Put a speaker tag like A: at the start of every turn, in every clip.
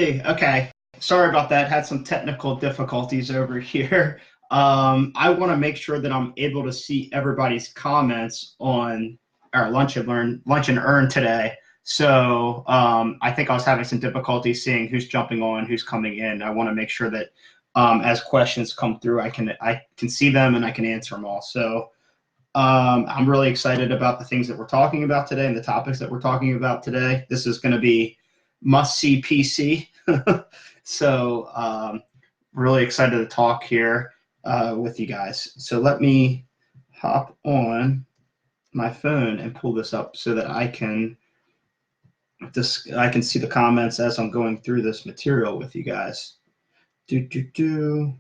A: Okay. Sorry about that. Had some technical difficulties over here. I want to make sure that I'm able to see everybody's comments on our lunch and earn today. So I think I was having some difficulty seeing who's jumping on, who's coming in. I want to make sure that as questions come through, I can see them and I can answer them all. So I'm really excited about the things that we're talking about today and the topics that we're talking about today. This is going to be must see PC. So really excited to talk here with you guys. So let me hop on my phone and pull this up so that I can see the comments as I'm going through this material with you guys. Do do do.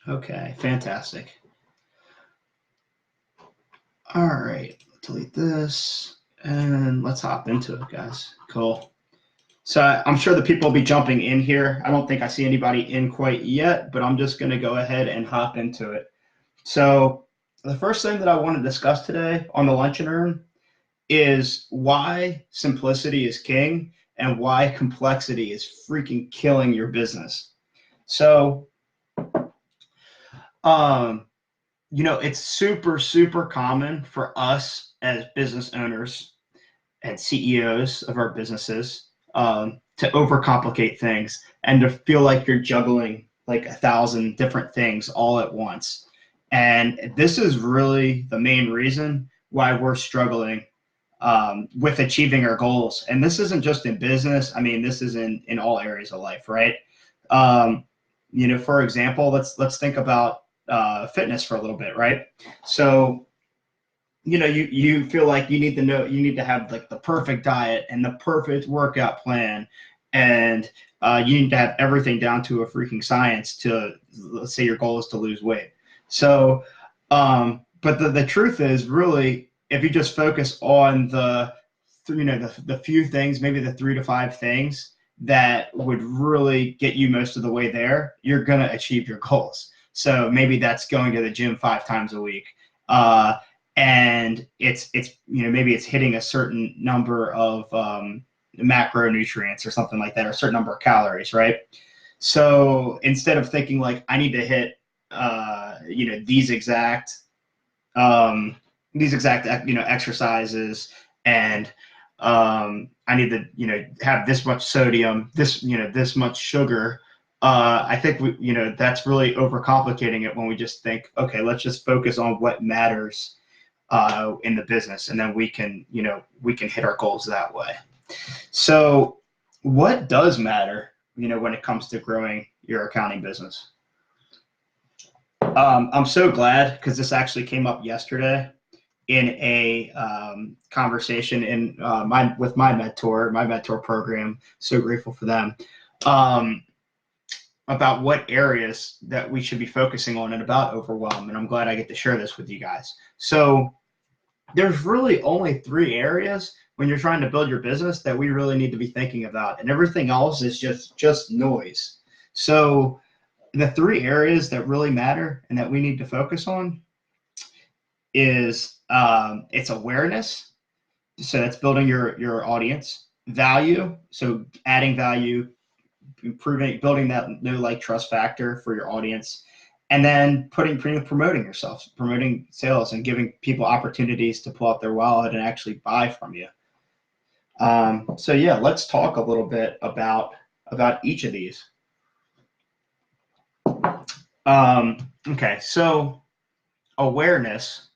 A: Okay, fantastic. All right, delete this and let's hop into it, guys. Cool. So I'm sure the people will be jumping in here. I don't think I see anybody in quite yet, but I'm just going to go ahead and hop into it. So the first thing that I want to discuss today on the Lunch and Earn is why simplicity is king and why complexity is freaking killing your business. So, um, it's super, super common for us as business owners and CEOs of our businesses to overcomplicate things and to feel like you're juggling like 1,000 different things all at once. And this is really the main reason why we're struggling with achieving our goals. And this isn't just in business. I mean, this is in all areas of life, right? Um, for example, let's think about fitness for a little bit, right? So you feel like you need to have like the perfect diet and the perfect workout plan, and you need to have everything down to a freaking science to, let's say your goal is to lose weight. So but the truth is, really, if you just focus on the few things, maybe the 3 to 5 things that would really get you most of the way there, you're going to achieve your goals. So maybe that's going to the gym 5 times a week. And it's maybe it's hitting a certain number of macronutrients or something like that, or a certain number of calories, right? So instead of thinking like I need to hit these exact exercises, and I need to have this much sodium, this much sugar. I think that's really overcomplicating it when we just think, okay, let's just focus on what matters in the business, and then we can hit our goals that way. So what does matter, when it comes to growing your accounting business? I'm so glad, because this actually came up yesterday in a conversation with my mentor program. So grateful for them. About what areas that we should be focusing on and about overwhelm. And I'm glad I get to share this with you guys. So there's really only 3 areas when you're trying to build your business that we really need to be thinking about, and everything else is just noise. So the 3 areas that really matter and that we need to focus on is it's awareness. So that's building your audience. Value, so adding value, building that know, like, trust factor for your audience, and then promoting yourself, promoting sales, and giving people opportunities to pull out their wallet and actually buy from you. So yeah, let's talk a little bit about each of these. Okay, so awareness.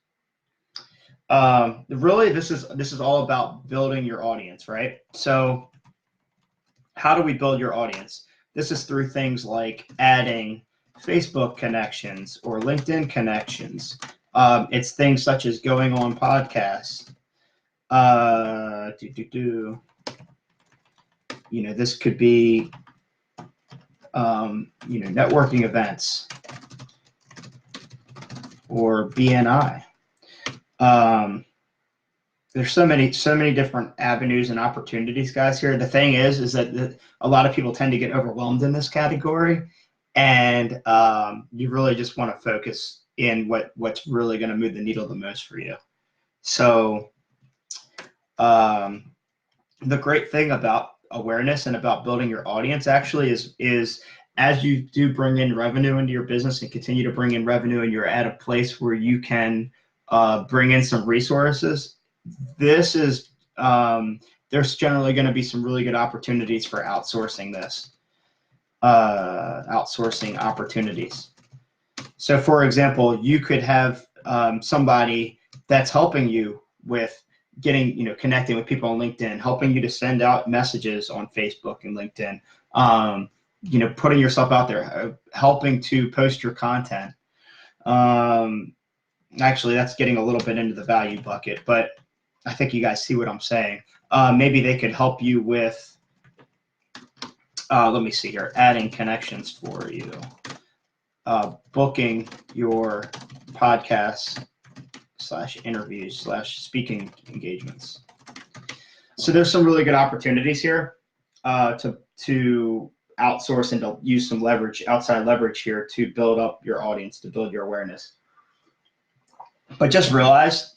A: Really, this is all about building your audience, right? So how do we build your audience? This is through things like adding Facebook connections or LinkedIn connections. It's things such as going on podcasts. This could be networking events or BNI. There's so many different avenues and opportunities, guys, here. The thing is that a lot of people tend to get overwhelmed in this category, and you really just want to focus in what's really going to move the needle the most for you. So The great thing about awareness and about building your audience actually is as you do bring in revenue into your business and continue to bring in revenue, and you're at a place where you can bring in some resources, this is there's generally going to be some really good opportunities for outsourcing this, outsourcing opportunities. So for example, you could have somebody that's helping you with getting, connecting with people on LinkedIn, helping you to send out messages on Facebook and LinkedIn, putting yourself out there, helping to post your content. Actually, that's getting a little bit into the value bucket, but I think you guys see what I'm saying. Maybe they could help you with, let me see here, adding connections for you, booking your podcasts / interviews / speaking engagements. So there's some really good opportunities here to outsource and to use some leverage, outside leverage here, to build up your audience, to build your awareness. But just realize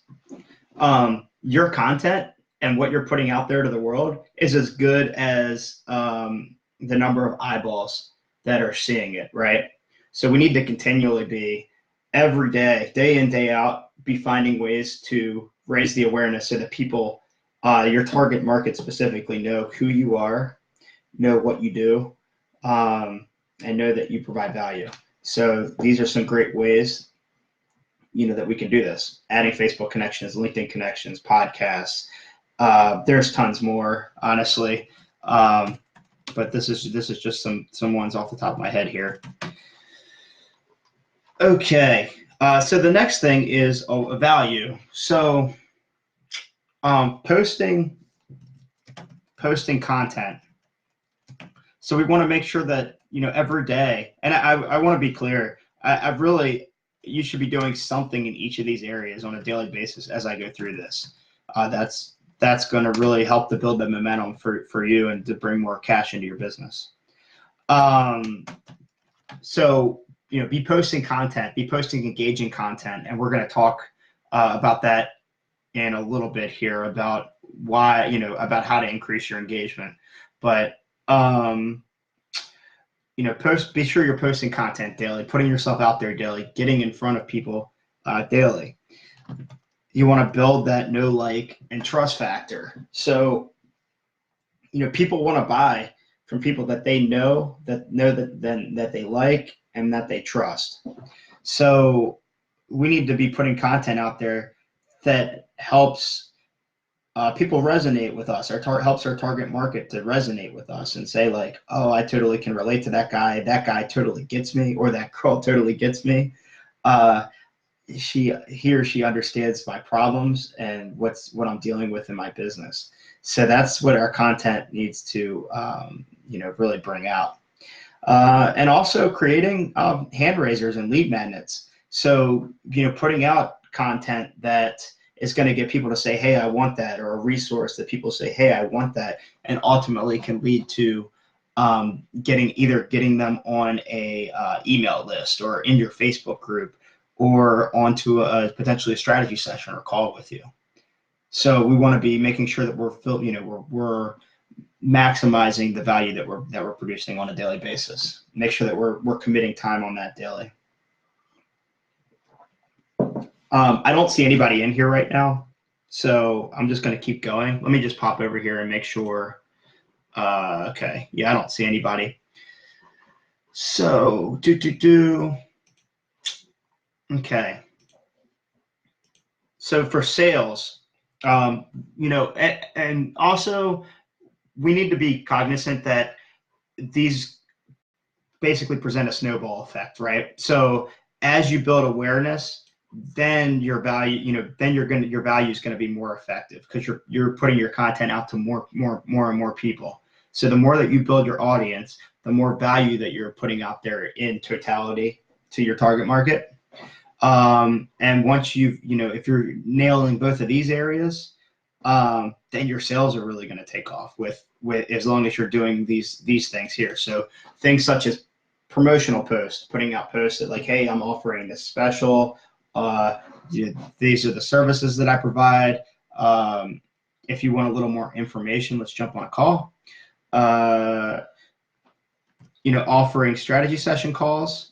A: your content and what you're putting out there to the world is as good as the number of eyeballs that are seeing it, right? So we need to continually be, every day, day in, day out, be finding ways to raise the awareness so that people, your target market specifically, know who you are, know what you do, and know that you provide value. So these are some great ways, that we can do this. Adding Facebook connections, LinkedIn connections, podcasts. There's tons more, honestly. But this is just some ones off the top of my head here. Okay. So the next thing is a value. So posting content. So we want to make sure that, every day, and I want to be clear, you should be doing something in each of these areas on a daily basis as I go through this. That's going to really help to build the momentum for you and to bring more cash into your business. So, be posting content, be posting engaging content. And we're going to talk about that in a little bit here, about why, about how to increase your engagement. But, be sure you're posting content daily, putting yourself out there daily, getting in front of people daily. You want to build that know, like, and trust factor. So, people want to buy from people that they know that they like and that they trust. So we need to be putting content out there that helps people resonate with us, helps our target market to resonate with us and say, like, oh, I totally can relate to that guy totally gets me, or that girl totally gets me. He or she understands my problems and what I'm dealing with in my business. So that's what our content needs to really bring out. And also creating hand raisers and lead magnets. So, putting out content that is going to get people to say, hey, I want that, or a resource that people say, hey, I want that, and ultimately can lead to getting them on a email list, or in your Facebook group, or onto potentially a strategy session or call with you. So we want to be making sure that we're maximizing the value that we're producing on a daily basis. Make sure that we're committing time on that daily. I don't see anybody in here right now, so I'm just going to keep going. Let me just pop over here and make sure. Okay, yeah, I don't see anybody. So okay. So for sales, and also we need to be cognizant that these basically present a snowball effect, right? So as you build awareness, then your value, your value is going to be more effective, because you're putting your content out to more and more people. So the more that you build your audience, the more value that you're putting out there in totality to your target market. And once if you're nailing both of these areas, then your sales are really going to take off with as long as you're doing these things here. So things such as promotional posts, putting out posts that, like, hey, I'm offering this special, these are the services that I provide, if you want a little more information, let's jump on a call. Offering strategy session calls,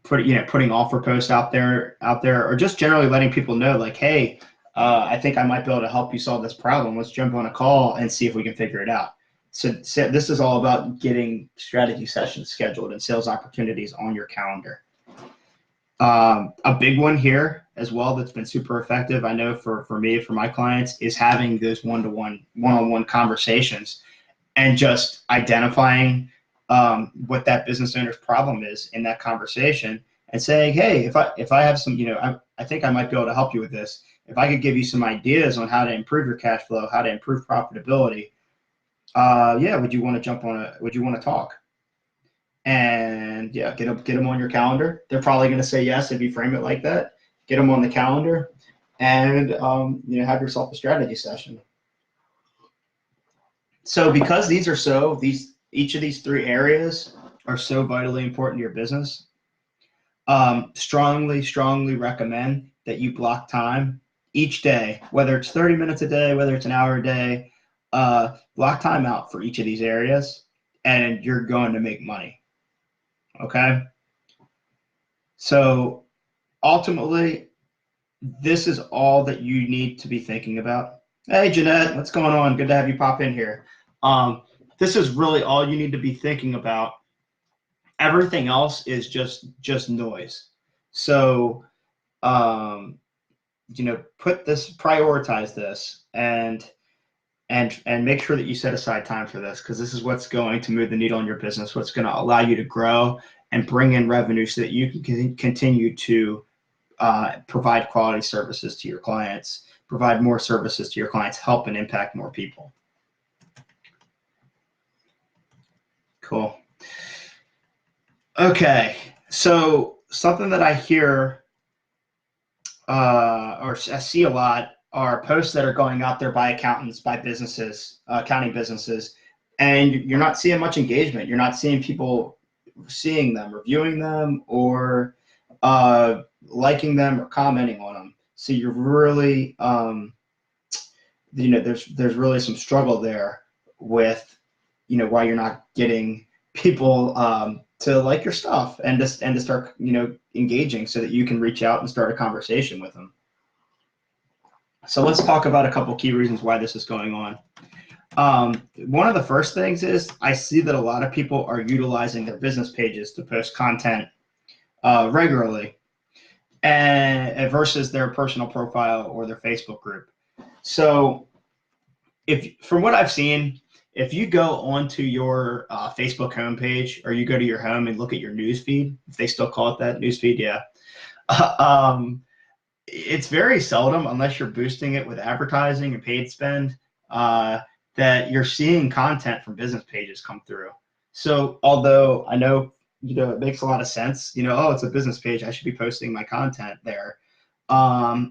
A: putting offer posts out there, or just generally letting people know, like, hey, I think I might be able to help you solve this problem. Let's jump on a call and see if we can figure it out. So this is all about getting strategy sessions scheduled and sales opportunities on your calendar. A big one here as well that's been super effective, I know for me, for my clients, is having those one-on-one conversations and just identifying what that business owner's problem is in that conversation, and saying, hey, if I have some, I think I might be able to help you with this. If I could give you some ideas on how to improve your cash flow, how to improve profitability, would you want to talk? And yeah, get them on your calendar. They're probably going to say yes if you frame it like that. Get them on the calendar, and have yourself a strategy session. So because each of these three areas are so vitally important to your business, strongly recommend that you block time each day, whether it's 30 minutes a day, whether it's an hour a day, block time out for each of these areas, and you're going to make money. Okay. So ultimately, this is all that you need to be thinking about. Hey, Jeanette, what's going on? Good to have you pop in here. This is really all you need to be thinking about. Everything else is just noise. So, prioritize this and make sure that you set aside time for this, because this is what's going to move the needle in your business, what's going to allow you to grow and bring in revenue so that you can continue to provide quality services to your clients, provide more services to your clients, help and impact more people. Cool. Okay, so something that I hear or I see a lot are posts that are going out there by accountants, by businesses, accounting businesses, and you're not seeing much engagement. You're not seeing people seeing them, reviewing them, or liking them or commenting on them. So you're really, there's really some struggle there with, why you're not getting people to like your stuff and to start, engaging, so that you can reach out and start a conversation with them. So let's talk about a couple key reasons why this is going on. One of the first things is I see that a lot of people are utilizing their business pages to post content regularly, and versus their personal profile or their Facebook group. So from what I've seen, if you go onto your Facebook homepage, or you go to your home and look at your news feed, if they still call it that, news feed, yeah. It's very seldom, unless you're boosting it with advertising and paid spend, that you're seeing content from business pages come through. So although I know, it makes a lot of sense, it's a business page, I should be posting my content there.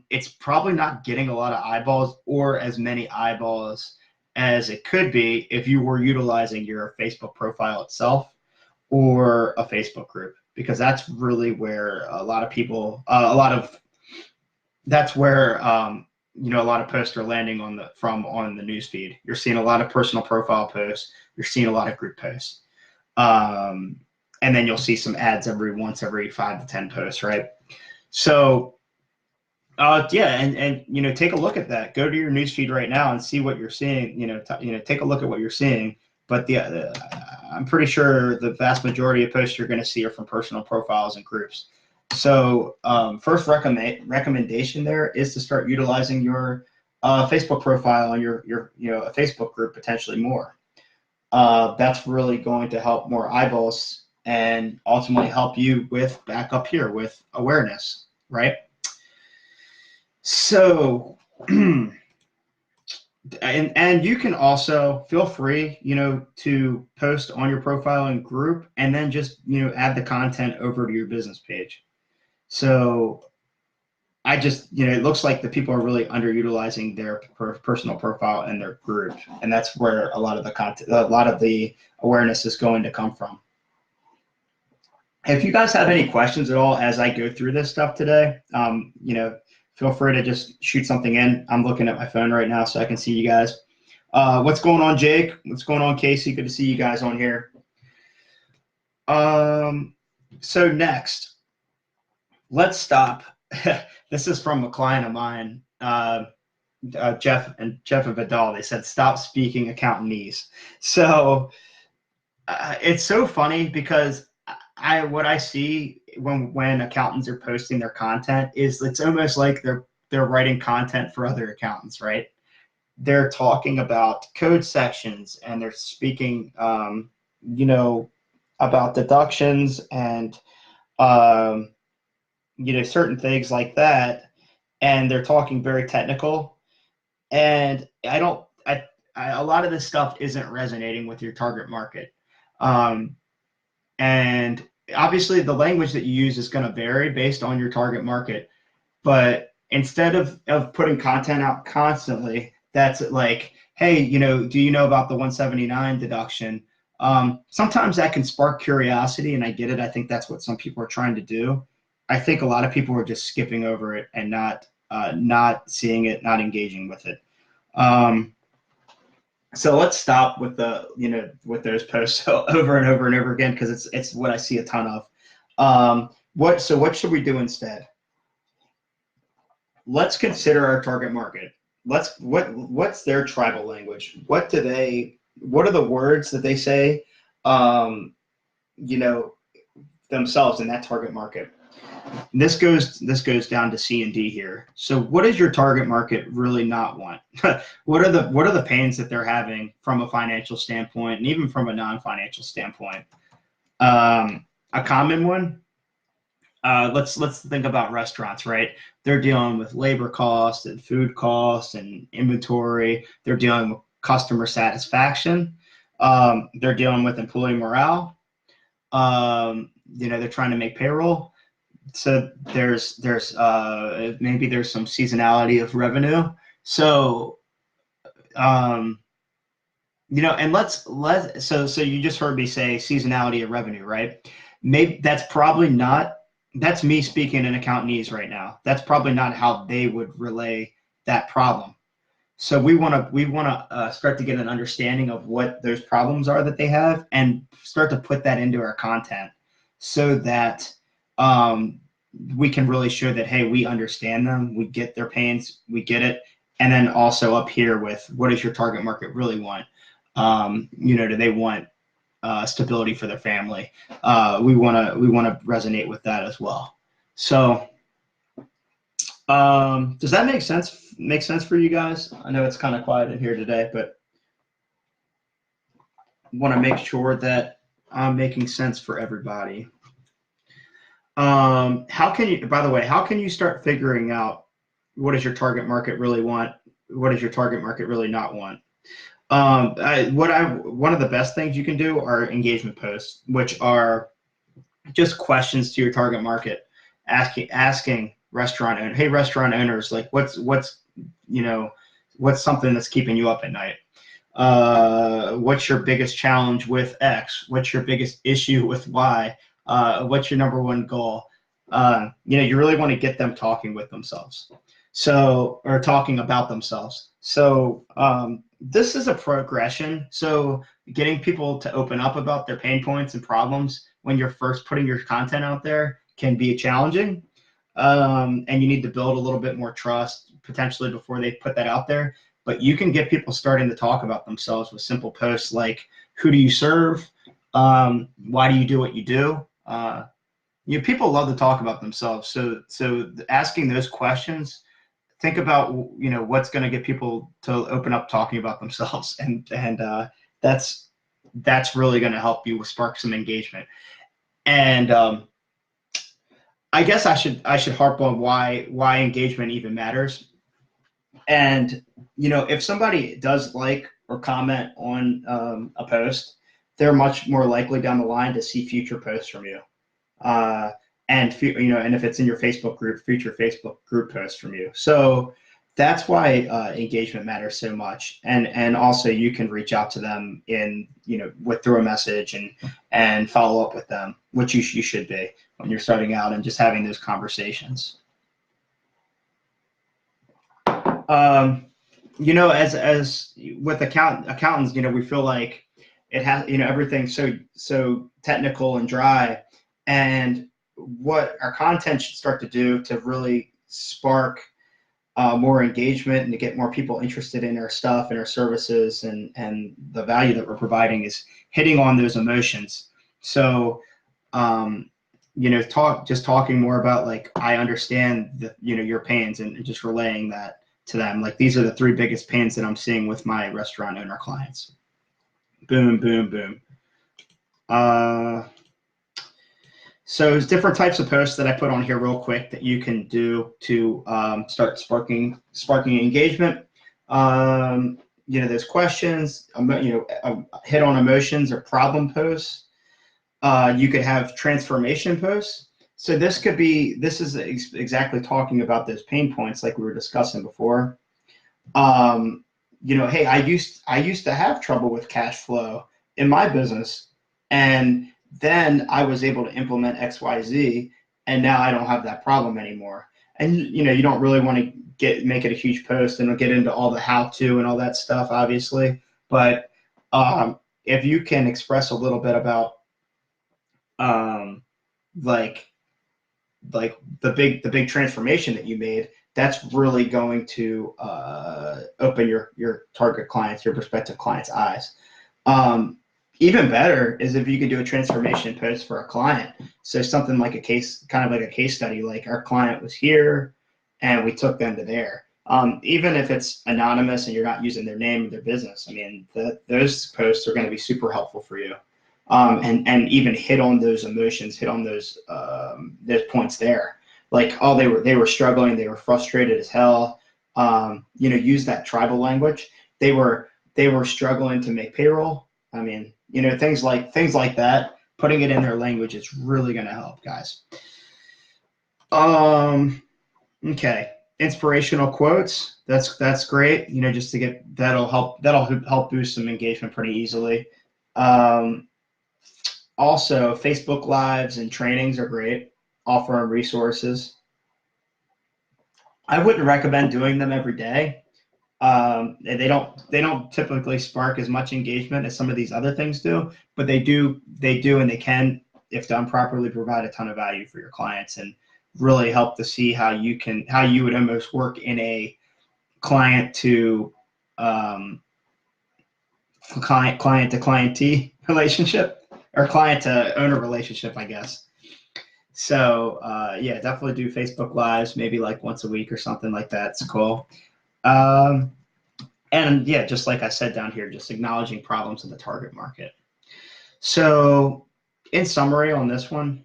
A: It's probably not getting a lot of eyeballs, or as many eyeballs as it could be if you were utilizing your Facebook profile itself or a Facebook group, because that's really where a lot of people, that's where a lot of posts are landing on the news feed. You're seeing a lot of personal profile posts. You're seeing a lot of group posts, and then you'll see some ads every 5 to 10 posts, right? So, and take a look at that. Go to your news feed right now and see what you're seeing. Take a look at what you're seeing. But I'm pretty sure the vast majority of posts you're going to see are from personal profiles and groups. So first recommendation there is to start utilizing your Facebook profile and your a Facebook group potentially more. That's really going to help more eyeballs and ultimately help you back up here with awareness, right? So, and you can also feel free, to post on your profile and group, and then just, add the content over to your business page. So it looks like the people are really underutilizing their personal profile and their group. And that's where a lot of the awareness is going to come from. If you guys have any questions at all as I go through this stuff today, Feel free to just shoot something in. I'm looking at my phone right now so I can see you guys. What's going on, Jake? What's going on, Casey? Good to see you guys on here. So next, let's stop. This is from a client of mine, Jeff and Vidal. They said, stop speaking accountantese. So it's so funny because what I see when accountants are posting their content is it's almost like they're writing content for other accountants, right? They're talking about code sections and they're speaking, about deductions and certain things like that, and they're talking very technical. And a lot of this stuff isn't resonating with your target market. And obviously the language that you use is going to vary based on your target market. But instead of putting content out constantly, that's like, hey, do you know about the 179 deduction? Sometimes that can spark curiosity, and I get it. I think that's what some people are trying to do. I think a lot of people are just skipping over it and not seeing it, not engaging with it. So let's stop with with those posts over and over and over again, because it's what I see a ton of. What should we do instead? Let's consider our target market. What's their tribal language? What are the words that they say, themselves in that target market? This goes down to C and D here. So what does your target market really not want? What are the pains that they're having from a financial standpoint and even from a non-financial standpoint? A common one, let's think about restaurants, right? They're dealing with labor costs and food costs and inventory. They're dealing with customer satisfaction. They're dealing with employee morale. They're trying to make payroll. So there's maybe there's some seasonality of revenue. So and so you just heard me say seasonality of revenue, right? Maybe that's me speaking in accountantese right now. That's probably not how they would relay that problem. So we want to start to get an understanding of what those problems are that they have and start to put that into our content so that we can really show that, hey, we understand them, we get their pains, we get it. And then also up here with, what does your target market really want? Do they want stability for their family? We want to resonate with that as well. So does that make sense? Make sense for you guys? I know it's kind of quiet in here today, but want to make sure that I'm making sense for everybody. How can you start figuring out what does your target market really want? What does your target market really not want? One of the best things you can do are engagement posts, which are just questions to your target market, asking restaurant owners, hey, restaurant owners, like what's something that's keeping you up at night? What's your biggest challenge with X? What's your biggest issue with Y? What's your number one goal? You really want to get them talking with themselves. Or talking about themselves. So this is a progression. So getting people to open up about their pain points and problems when you're first putting your content out there can be challenging. And you need to build a little bit more trust potentially before they put that out there. But you can get people starting to talk about themselves with simple posts like, who do you serve? Why do you do what you do? People love to talk about themselves. So asking those questions, think about what's going to get people to open up talking about themselves, and that's really going to help you spark some engagement. And I guess I should harp on why engagement even matters. And if somebody does like or comment on a post, they're much more likely down the line to see future posts from you. And if it's in your Facebook group, future Facebook group posts from you. So that's why engagement matters so much. And also you can reach out to them through a message and follow up with them, which you should be when you're starting out and just having those conversations. You know, as with accountants, you know, we feel like it has, you know, everything's so technical and dry, and what our content should start to do to really spark more engagement and to get more people interested in our stuff and our services and the value that we're providing is hitting on those emotions. So, you know, talking more about like, I understand the, you know, your pains, and just relaying that to them. Like, these are the 3 biggest pains that I'm seeing with my restaurant owner clients. Boom, boom, boom. So there's different types of posts that I put on here real quick that you can do to start sparking engagement. You know, there's questions, you know, hit on emotions or problem posts. You could have transformation posts. So this is exactly talking about those pain points like we were discussing before. You know, hey, I used to have trouble with cash flow in my business, and then I was able to implement XYZ, and now I don't have that problem anymore. And you know, you don't really want to make it a huge post and get into all the how-to and all that stuff, obviously. But if you can express a little bit about like the big transformation that you made, that's really going to open your target clients, your prospective clients' eyes. Even better is if you could do a transformation post for a client. So something like kind of like a case study, like our client was here and we took them to there. Even if it's anonymous and you're not using their name or their business, I mean, those posts are going to be super helpful for you. And even hit on those emotions, hit on those points there. Like, oh, they were struggling, they were frustrated as hell. You know, use that tribal language. They were struggling to make payroll. I mean, you know, things like that. Putting it in their language is really going to help, guys. Okay, inspirational quotes. That's great. You know, just to get that'll help boost some engagement pretty easily. Also, Facebook Lives and trainings are great, offering resources. I wouldn't recommend doing them every day. They don't typically spark as much engagement as some of these other things do, but they do, and they can, if done properly, provide a ton of value for your clients and really help to see how you would almost work in a client to clientee relationship, or client to owner relationship, I guess. So yeah, definitely do Facebook Lives, maybe like once a week or something like that. It's cool. And yeah, just like I said down here, just acknowledging problems in the target market. So in summary on this one,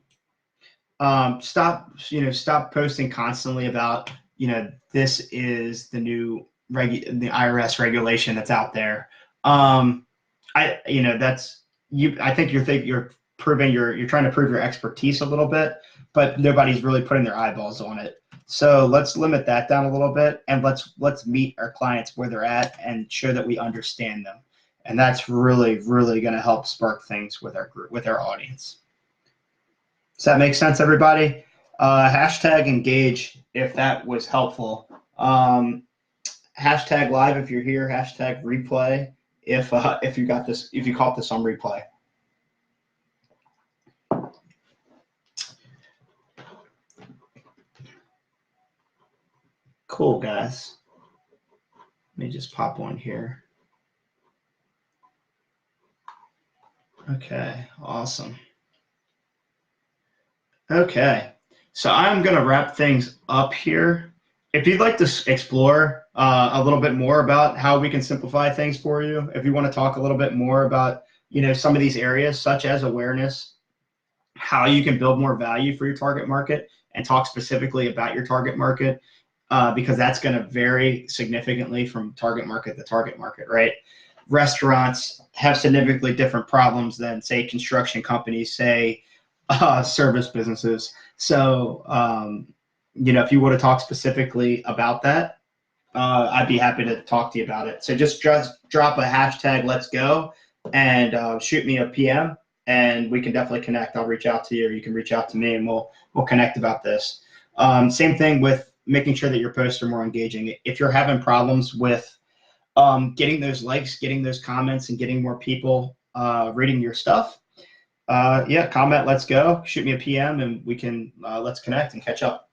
A: stop posting constantly about, you know, this is the new the IRS regulation that's out there. I think you're proving you're trying to prove your expertise a little bit, but nobody's really putting their eyeballs on it. So let's limit that down a little bit, and let's meet our clients where they're at and show that we understand them. And that's really, really going to help spark things with our group, with our audience. Does that make sense, everybody? Hashtag engage if that was helpful. Hashtag live if you're here. Hashtag replay if you got this, if you caught this on replay. Cool, guys. Let me just pop one here. Okay, awesome. Okay, so I'm going to wrap things up here. If you'd like to explore a little bit more about how we can simplify things for you, if you want to talk a little bit more about, you know, some of these areas such as awareness, how you can build more value for your target market, and talk specifically about your target market, because that's going to vary significantly from target market to target market, right? Restaurants have significantly different problems than, say, construction companies, say, service businesses. So, you know, if you want to talk specifically about that, I'd be happy to talk to you about it. So just drop a hashtag let's go and shoot me a PM, and we can definitely connect. I'll reach out to you, or you can reach out to me, and we'll connect about this. Same thing with making sure that your posts are more engaging. If you're having problems with getting those likes, getting those comments, and getting more people reading your stuff, yeah, comment, let's go. Shoot me a PM and we can let's connect and catch up.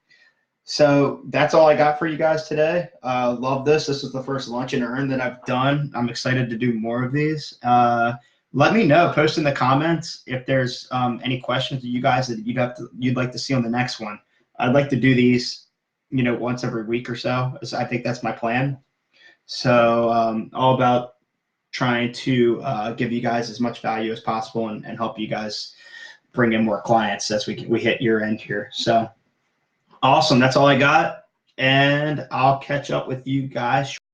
A: So that's all I got for you guys today. Love this. This is the first Lunch and Earn that I've done. I'm excited to do more of these. Let me know, post in the comments if there's any questions that you guys that you'd like to see on the next one. I'd like to do these, once every week or so. I think that's my plan. So all about trying to give you guys as much value as possible and help you guys bring in more clients as we hit year end here. So awesome. That's all I got. And I'll catch up with you guys